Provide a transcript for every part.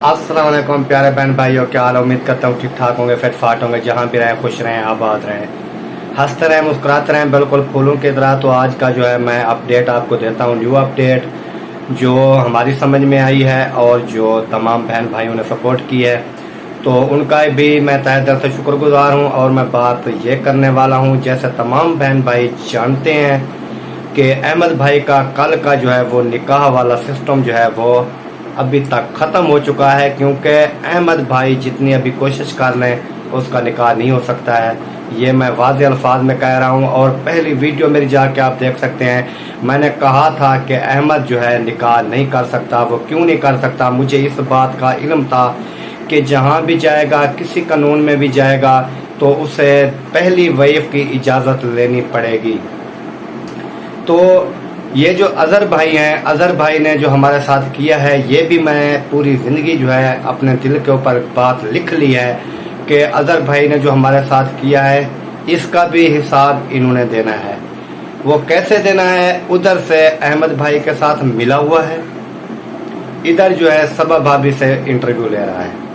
अस्सलाम वालेकुम प्यारे बहन भाइयों, क्या हाल। उम्मीद करता हूँ ठीक ठाक होंगे, फिट फाट होंगे, जहाँ भी रहें खुश रहें आबाद रहें, हंसते रहें मुस्कुराते रहें, बिल्कुल फूलों की तरह। तो आज का जो है मैं अपडेट आपको देता हूँ, न्यू अपडेट जो हमारी समझ में आई है और जो तमाम बहन भाइयों ने सपोर्ट की है, तो उनका भी मैं तहे दिल से शुक्रगुजार हूँ। और मैं बात ये करने वाला हूँ, जैसे तमाम बहन भाई जानते हैं कि अहमद भाई का कल का जो है वो निकाह वाला सिस्टम जो है वो अभी तक ख़त्म हो चुका है, क्योंकि अहमद भाई जितनी अभी कोशिश कर लें उसका निकाह नहीं हो सकता है। ये मैं वाज़े अल्फाज में कह रहा हूँ। और पहली वीडियो मेरी जाके आप देख सकते हैं, मैंने कहा था कि अहमद जो है निकाह नहीं कर सकता। वो क्यों नहीं कर सकता, मुझे इस बात का इल्म था कि जहाँ भी जाएगा, किसी कानून में भी जाएगा, तो उसे पहली वाइफ की इजाज़त लेनी पड़ेगी। तो ये जो अज़हर भाई हैं, अज़हर भाई ने जो हमारे साथ किया है, ये भी मैं पूरी ज़िंदगी जो है अपने दिल के ऊपर बात लिख ली है कि अज़हर भाई ने जो हमारे साथ किया है इसका भी हिसाब इन्होंने देना है। वो कैसे देना है, उधर से अहमद भाई के साथ मिला हुआ है, इधर जो है सबा भाभी से इंटरव्यू ले रहा है।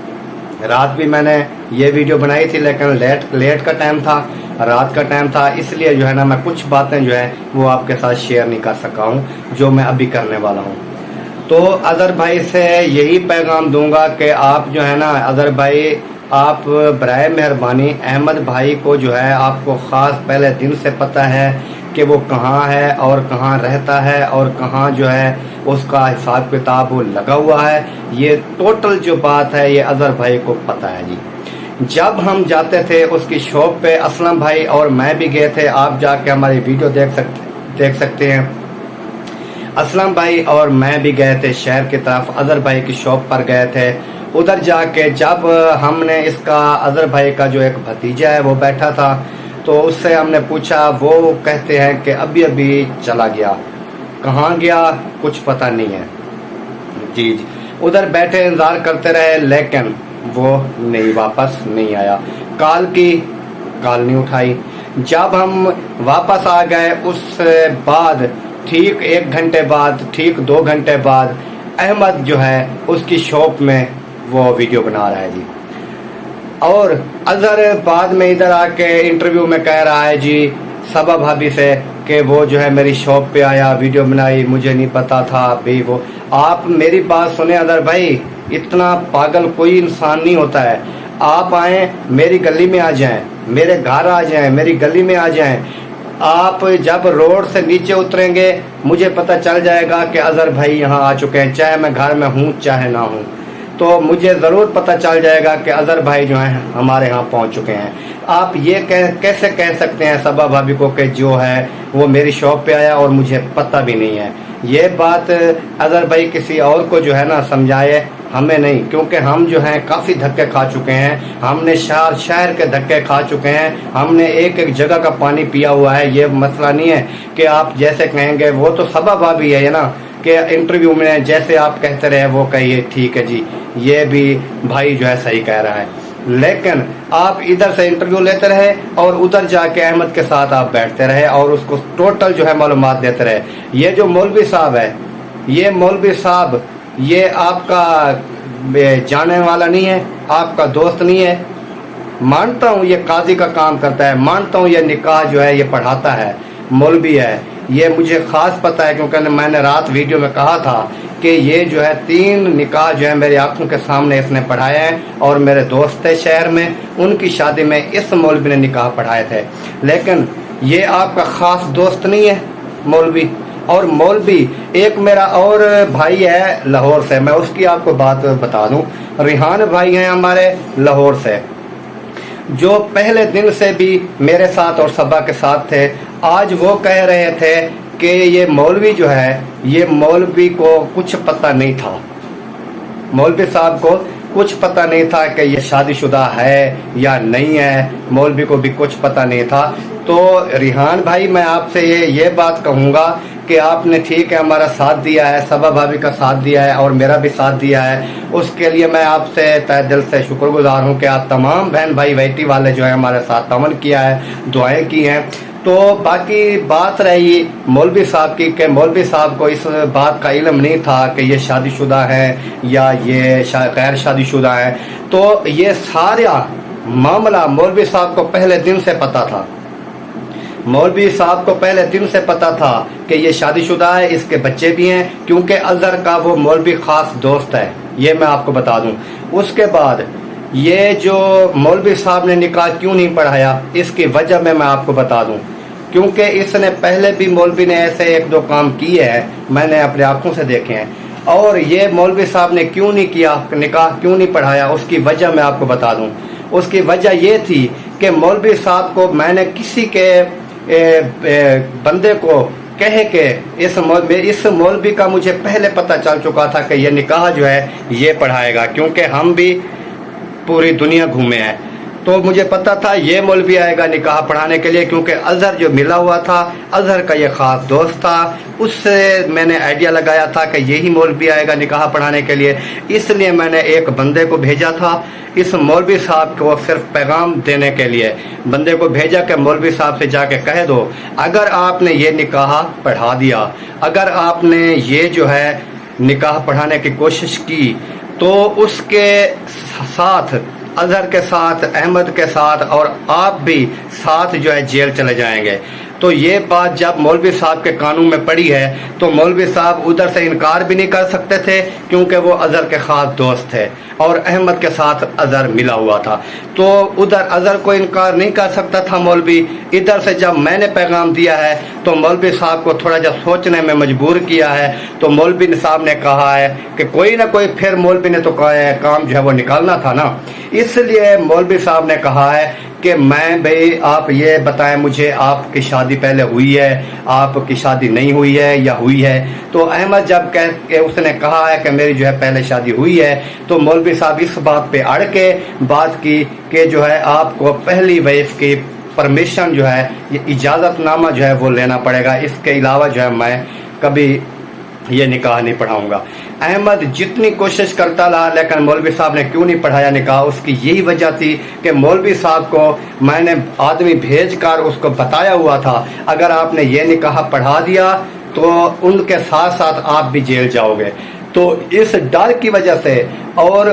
रात भी मैंने ये वीडियो बनाई थी, लेकिन लेट का टाइम था, रात का टाइम था, इसलिए जो है ना मैं कुछ बातें जो है वो आपके साथ शेयर नहीं कर सका हूँ जो मैं अभी करने वाला हूँ। तो अज़हर भाई से यही पैगाम दूंगा कि आप जो है ना, अज़हर भाई आप बराए मेहरबानी अहमद भाई को जो है आपको ख़ास पहले दिन से पता है कि वो कहाँ है और कहाँ रहता है और कहाँ जो है उसका हिसाब किताब वो लगा हुआ है। ये टोटल जो बात है ये अज़हर भाई को पता है जी। जब हम जाते थे उसकी शॉप पे, असलम भाई और मैं भी गए थे, आप जाके हमारी वीडियो देख सकते हैं। असलम भाई और मैं भी गए थे शहर की तरफ, अज़हर भाई की शॉप पर गए थे। उधर जाके जब हमने इसका अज़हर भाई का जो एक भतीजा है वो बैठा था, तो उससे हमने पूछा, वो कहते हैं कि अभी अभी चला गया। कहाँ गया कुछ पता नहीं है जी। उधर बैठे इंतजार करते रहे, लेकिन वो नहीं, वापस नहीं आया। कॉल नहीं उठाई। जब हम वापस आ गए उस बाद ठीक 1 घंटे बाद, ठीक 2 घंटे बाद अहमद जो है उसकी शॉप में वो वीडियो बना रहा है जी। और अज़हर बाद में इधर आके इंटरव्यू में कह रहा है जी सबा भाभी से कि वो जो है मेरी शॉप पे आया, वीडियो बनाई, मुझे नहीं पता था भी वो। आप मेरी बात सुने अज़हर भाई, इतना पागल कोई इंसान नहीं होता है। आप आए मेरी गली में आ जाएं, मेरे घर आ जाएं, मेरी गली में आ जाएं। आप जब रोड से नीचे उतरेंगे मुझे पता चल जाएगा कि अज़हर भाई यहाँ आ चुके हैं, चाहे मैं घर में हूँ चाहे ना हूँ, तो मुझे ज़रूर पता चल जाएगा कि अज़हर भाई जो हैं हमारे यहाँ पहुँच चुके हैं। आप ये कैसे कह सकते हैं सबा भाभी को कि जो है वो मेरी शॉप पे आया और मुझे पता भी नहीं है। ये बात अज़हर भाई किसी और को जो है ना समझाए, हमें नहीं, क्योंकि हम जो हैं काफ़ी धक्के खा चुके हैं। हमने शहर के धक्के खा चुके हैं, हमने एक जगह का पानी पिया हुआ है। ये मसला नहीं है कि आप जैसे कहेंगे, वो तो सबा भाभी है ना कि इंटरव्यू में जैसे आप कहते रहे वो कहिए ठीक है जी, ये भी भाई जो है सही कह रहा है। लेकिन आप इधर से इंटरव्यू लेते रहे और उधर जाके अहमद के साथ आप बैठते रहे और उसको टोटल जो है मालूमात देते रहे। ये जो मौलवी साहब है, ये मौलवी साहब ये आपका जाने वाला नहीं है, आपका दोस्त नहीं है। मानता हूँ ये काजी का काम करता है, मानता हूँ ये निकाह जो है ये पढ़ाता है, मौलवी है, ये मुझे ख़ास पता है, क्योंकि मैंने रात वीडियो में कहा था कि ये जो है 3 निकाह जो है मेरी आंखों के सामने इसने पढ़ाए हैं। और मेरे दोस्त थे शहर में, उनकी शादी में इस मौलवी ने निकाह पढ़ाए थे। लेकिन ये आपका ख़ास दोस्त नहीं है मौलवी। और मौलवी एक मेरा और भाई है लाहौर से, मैं उसकी आपको बात बता दूं। रिहान भाई हैं हमारे लाहौर से, जो पहले दिन से भी मेरे साथ और सबा के साथ थे। आज वो कह रहे थे कि ये मौलवी जो है, ये मौलवी को कुछ पता नहीं था, मौलवी साहब को कुछ पता नहीं था कि ये शादीशुदा है या नहीं है, मौलवी को भी कुछ पता नहीं था। तो रिहान भाई मैं आपसे ये बात कहूँगा कि आपने ठीक है हमारा साथ दिया है, सबा भाभी का साथ दिया है और मेरा भी साथ दिया है, उसके लिए मैं आपसे तहे दिल से शुक्रगुजार हूँ कि आप तमाम बहन भाई वैटी वाले जो है हमारे साथ तमन किया है, दुआएं की हैं। تو باقی بات رہی مولوی صاحب کی کہ مولوی صاحب کو اس بات کا علم نہیں تھا کہ یہ شادی شدہ ہے یا یہ غیر شادی شدہ ہے، تو یہ سارا معاملہ مولوی صاحب کو پہلے دن سے پتا تھا۔ مولوی صاحب کو پہلے دن سے پتا تھا کہ یہ شادی شدہ ہے، اس کے بچے بھی ہیں، کیونکہ اظہر کا وہ مولوی خاص دوست ہے، یہ میں آپ کو بتا دوں۔ اس کے بعد یہ جو مولوی صاحب نے نکاح کیوں نہیں پڑھایا، اس کی وجہ میں آپ کو بتا دوں، کیونکہ اس نے پہلے بھی مولوی نے ایسے ایک دو کام کیے ہیں، میں نے اپنے آنکھوں سے دیکھے ہیں، اور یہ مولوی صاحب نے کیوں نہیں کیا، نکاح کیوں نہیں پڑھایا، اس کی وجہ میں آپ کو بتا دوں۔ اس کی وجہ یہ تھی کہ مولوی صاحب کو میں نے کسی کے بندے کو کہے کہ اس مولوی کا مجھے پہلے پتہ چل چکا تھا کہ یہ نکاح جو ہے یہ پڑھائے گا، کیونکہ ہم بھی پوری دنیا گھومے ہیں، تو مجھے پتا تھا یہ مولوی آئے گا نکاح پڑھانے کے لیے، کیونکہ اظہر جو ملا ہوا تھا، اظہر کا یہ خاص دوست تھا، اس سے میں نے آئیڈیا لگایا تھا کہ یہی مولوی آئے گا نکاح پڑھانے کے لیے، اس لیے میں نے ایک بندے کو بھیجا تھا اس مولوی صاحب کو صرف پیغام دینے کے لیے، بندے کو بھیجا کہ مولوی صاحب سے جا کے کہہ دو اگر آپ نے یہ نکاح پڑھا دیا، اگر آپ نے یہ جو ہے نکاح پڑھانے کی کوشش کی، تو اس کے ساتھ اظہر کے ساتھ، احمد کے ساتھ، اور آپ بھی ساتھ جو ہے جیل چلے جائیں گے۔ تو یہ بات جب مولوی صاحب کے قانون میں پڑی ہے تو مولوی صاحب ادھر سے انکار بھی نہیں کر سکتے تھے، کیونکہ وہ اظہر کے خاص دوست تھے اور احمد کے ساتھ اظہر ملا ہوا تھا، تو ادھر اظہر کو انکار نہیں کر سکتا تھا مولوی۔ ادھر سے جب میں نے پیغام دیا ہے تو مولوی صاحب کو تھوڑا جا سوچنے میں مجبور کیا ہے، تو مولوی صاحب نے کہا ہے کہ کوئی نہ کوئی پھر مولوی نے تو کام جو ہے وہ نکالنا تھا نا، اس لیے مولوی صاحب نے کہا ہے کہ میں بھائی آپ یہ بتائیں مجھے، آپ کی شادی پہلے ہوئی ہے، آپ کی شادی نہیں ہوئی ہے یا ہوئی ہے؟ تو احمد جب اس نے کہا ہے کہ میری جو ہے پہلے شادی ہوئی ہے، تو مولوی صاحب اس بات پہ اڑ کے بات کی کہ جو ہے آپ کو پہلی وائف کی پرمیشن جو ہے، یہ اجازت نامہ جو ہے وہ لینا پڑے گا، اس کے علاوہ جو ہے میں کبھی یہ نکاح نہیں پڑھاؤں گا۔ احمد جتنی کوشش کرتا رہا، لیکن مولوی صاحب نے کیوں نہیں پڑھایا نکاح، اس کی یہی وجہ تھی کہ مولوی صاحب کو میں نے آدمی بھیج کر اس کو بتایا ہوا تھا اگر آپ نے یہ نکاح پڑھا دیا تو ان کے ساتھ ساتھ آپ بھی جیل جاؤ گے۔ تو اس ڈر کی وجہ سے اور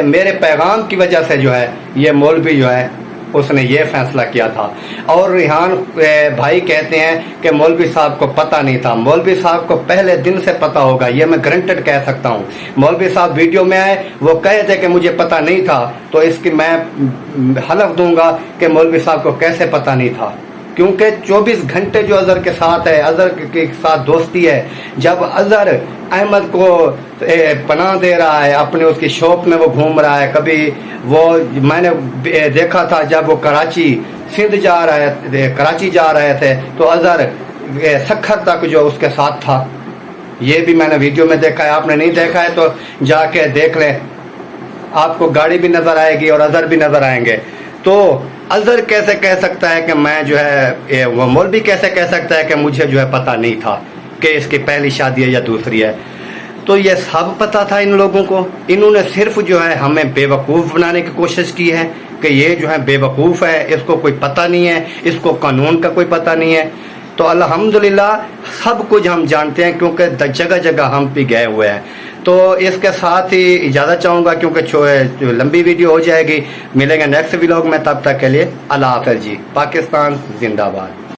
میرے پیغام کی وجہ سے جو ہے یہ مولوی جو ہے اس نے یہ فیصلہ کیا تھا۔ اور ریحان بھائی کہتے ہیں کہ مولوی صاحب کو پتہ نہیں تھا، مولوی صاحب کو پہلے دن سے پتہ ہوگا، یہ میں گرنٹڈ کہہ سکتا ہوں۔ مولوی صاحب ویڈیو میں آئے، وہ کہے تھے کہ مجھے پتہ نہیں تھا، تو اس کی میں حلف دوں گا کہ مولوی صاحب کو کیسے پتہ نہیں تھا، کیونکہ 24 گھنٹے جو اظہر کے ساتھ ہے، اظہر کے ساتھ دوستی ہے۔ جب اظہر احمد کو پناہ دے رہا ہے، اپنے اس کی شاپ میں وہ گھوم رہا ہے، کبھی وہ میں نے دیکھا تھا جب وہ کراچی جا رہے تھے تو اظہر سکھر تک جو اس کے ساتھ تھا، یہ بھی میں نے ویڈیو میں دیکھا ہے، آپ نے نہیں دیکھا ہے تو جا کے دیکھ لیں، آپ کو گاڑی بھی نظر آئے گی اور اظہر بھی نظر آئیں گے۔ تو اظہر کیسے کہہ سکتا ہے کہ میں جو ہے، وہ مولوی کیسے کہہ سکتا ہے کہ مجھے جو ہے پتہ نہیں تھا کہ اس کی پہلی شادی ہے یا دوسری ہے؟ تو یہ سب پتہ تھا ان لوگوں کو، انہوں نے صرف جو ہے ہمیں بے وقوف بنانے کی کوشش کی ہے کہ یہ جو ہے بے وقوف ہے، اس کو کوئی پتہ نہیں ہے، اس کو قانون کا کوئی پتہ نہیں ہے۔ تو الحمدللہ سب کچھ ہم جانتے ہیں، کیونکہ جگہ جگہ ہم بھی گئے ہوئے ہیں۔ تو اس کے ساتھ ہی اجازت چاہوں گا، کیونکہ لمبی ویڈیو ہو جائے گی۔ ملیں گے نیکسٹ ولاگ میں، تب تک کے لیے اللہ حافظ جی۔ پاکستان زندہ باد۔